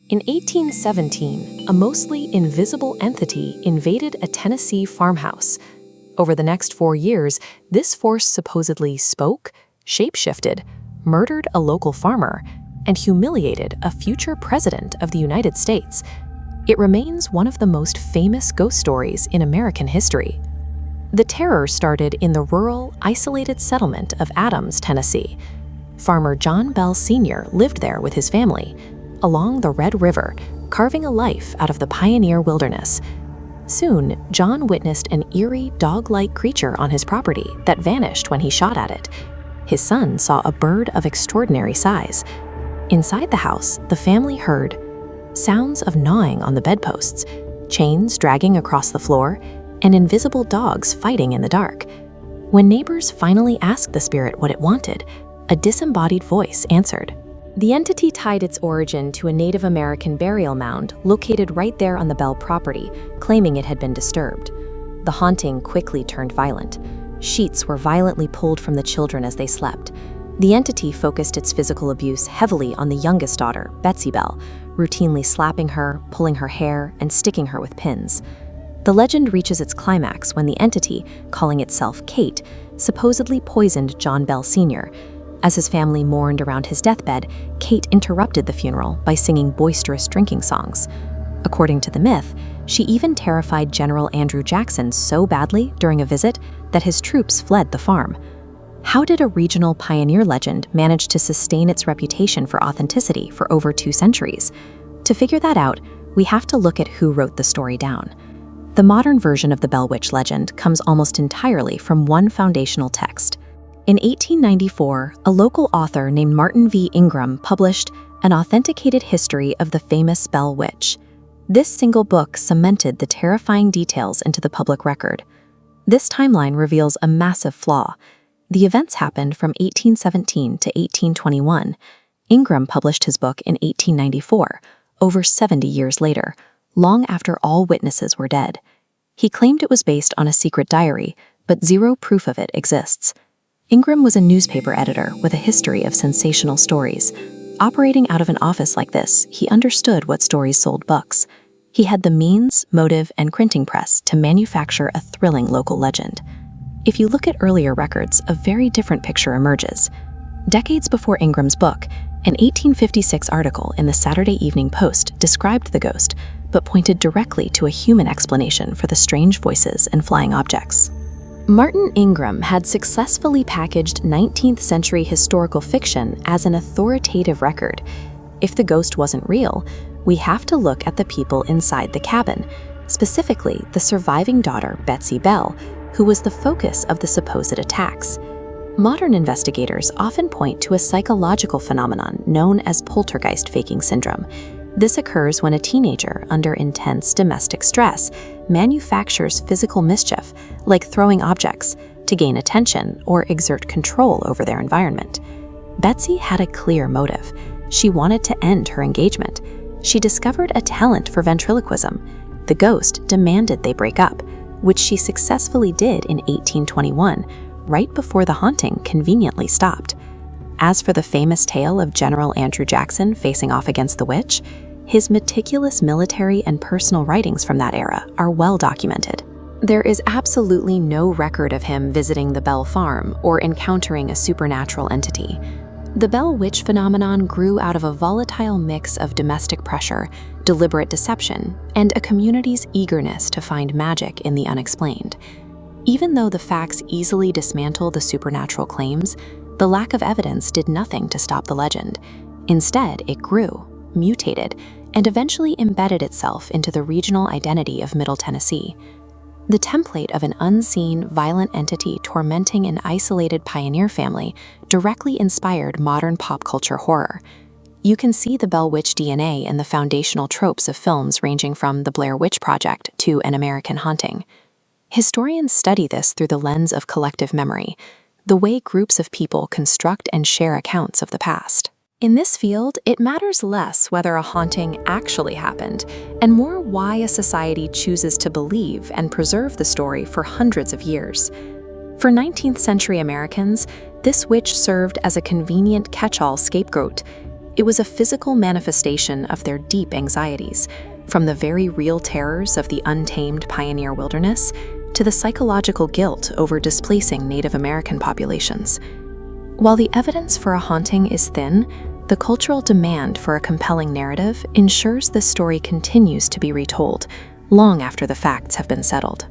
In 1817, a mostly invisible entity invaded a Tennessee farmhouse. Over the next 4 years, this force supposedly spoke, shapeshifted, murdered a local farmer, and humiliated a future president of the United States. It remains one of the most famous ghost stories in American history. The terror started in the rural, isolated settlement of Adams, Tennessee. Farmer John Bell Sr. lived there with his family, along the Red River, carving a life out of the pioneer wilderness. Soon, John witnessed an eerie, dog-like creature on his property that vanished when he shot at it. His son saw a bird of extraordinary size. Inside the house, the family heard sounds of gnawing on the bedposts, chains dragging across the floor, and invisible dogs fighting in the dark. When neighbors finally asked the spirit what it wanted, a disembodied voice answered. The entity tied its origin to a Native American burial mound located right there on the Bell property, claiming it had been disturbed. The haunting quickly turned violent. Sheets were violently pulled from the children as they slept. The entity focused its physical abuse heavily on the youngest daughter, Betsy Bell, routinely slapping her, pulling her hair, and sticking her with pins. The legend reaches its climax when the entity, calling itself Kate, supposedly poisoned John Bell Sr. As his family mourned around his deathbed, Kate interrupted the funeral by singing boisterous drinking songs. According to the myth, she even terrified General Andrew Jackson so badly during a visit that his troops fled the farm. How did a regional pioneer legend manage to sustain its reputation for authenticity for over 2 centuries? To figure that out, we have to look at who wrote the story down. The modern version of the Bell Witch legend comes almost entirely from one foundational text. In 1894, a local author named Martin V. Ingram published an authenticated history of the famous Bell Witch. This single book cemented the terrifying details into the public record. This timeline reveals a massive flaw. The events happened from 1817 to 1821. Ingram published his book in 1894, over 70 years later, long after all witnesses were dead. He claimed it was based on a secret diary, but zero proof of it exists. Ingram was a newspaper editor with a history of sensational stories. Operating out of an office like this, he understood what stories sold books. He had the means, motive, and printing press to manufacture a thrilling local legend. If you look at earlier records, a very different picture emerges. Decades before Ingram's book, an 1856 article in the Saturday Evening Post described the ghost, but pointed directly to a human explanation for the strange voices and flying objects. Martin Ingram had successfully packaged 19th century historical fiction as an authoritative record. If the ghost wasn't real, we have to look at the people inside the cabin, specifically the surviving daughter, Betsy Bell, who was the focus of the supposed attacks. Modern investigators often point to a psychological phenomenon known as poltergeist faking syndrome. This occurs when a teenager, under intense domestic stress, manufactures physical mischief, like throwing objects, to gain attention or exert control over their environment. Betsy had a clear motive. She wanted to end her engagement. She discovered a talent for ventriloquism. The ghost demanded they break up, which she successfully did in 1821, right before the haunting conveniently stopped. As for the famous tale of General Andrew Jackson facing off against the witch, his meticulous military and personal writings from that era are well documented. There is absolutely no record of him visiting the Bell farm or encountering a supernatural entity. The Bell Witch phenomenon grew out of a volatile mix of domestic pressure, deliberate deception, and a community's eagerness to find magic in the unexplained. Even though the facts easily dismantle the supernatural claims, the lack of evidence did nothing to stop the legend. Instead, it grew, mutated, and eventually embedded itself into the regional identity of Middle Tennessee. The template of an unseen, violent entity tormenting an isolated pioneer family directly inspired modern pop culture horror. You can see the Bell Witch DNA in the foundational tropes of films ranging from The Blair Witch Project to An American Haunting. Historians study this through the lens of collective memory, the way groups of people construct and share accounts of the past. In this field, it matters less whether a haunting actually happened, and more why a society chooses to believe and preserve the story for hundreds of years. For 19th century Americans, this witch served as a convenient catch-all scapegoat. It was a physical manifestation of their deep anxieties, from the very real terrors of the untamed pioneer wilderness to the psychological guilt over displacing Native American populations. While the evidence for a haunting is thin, the cultural demand for a compelling narrative ensures the story continues to be retold long after the facts have been settled.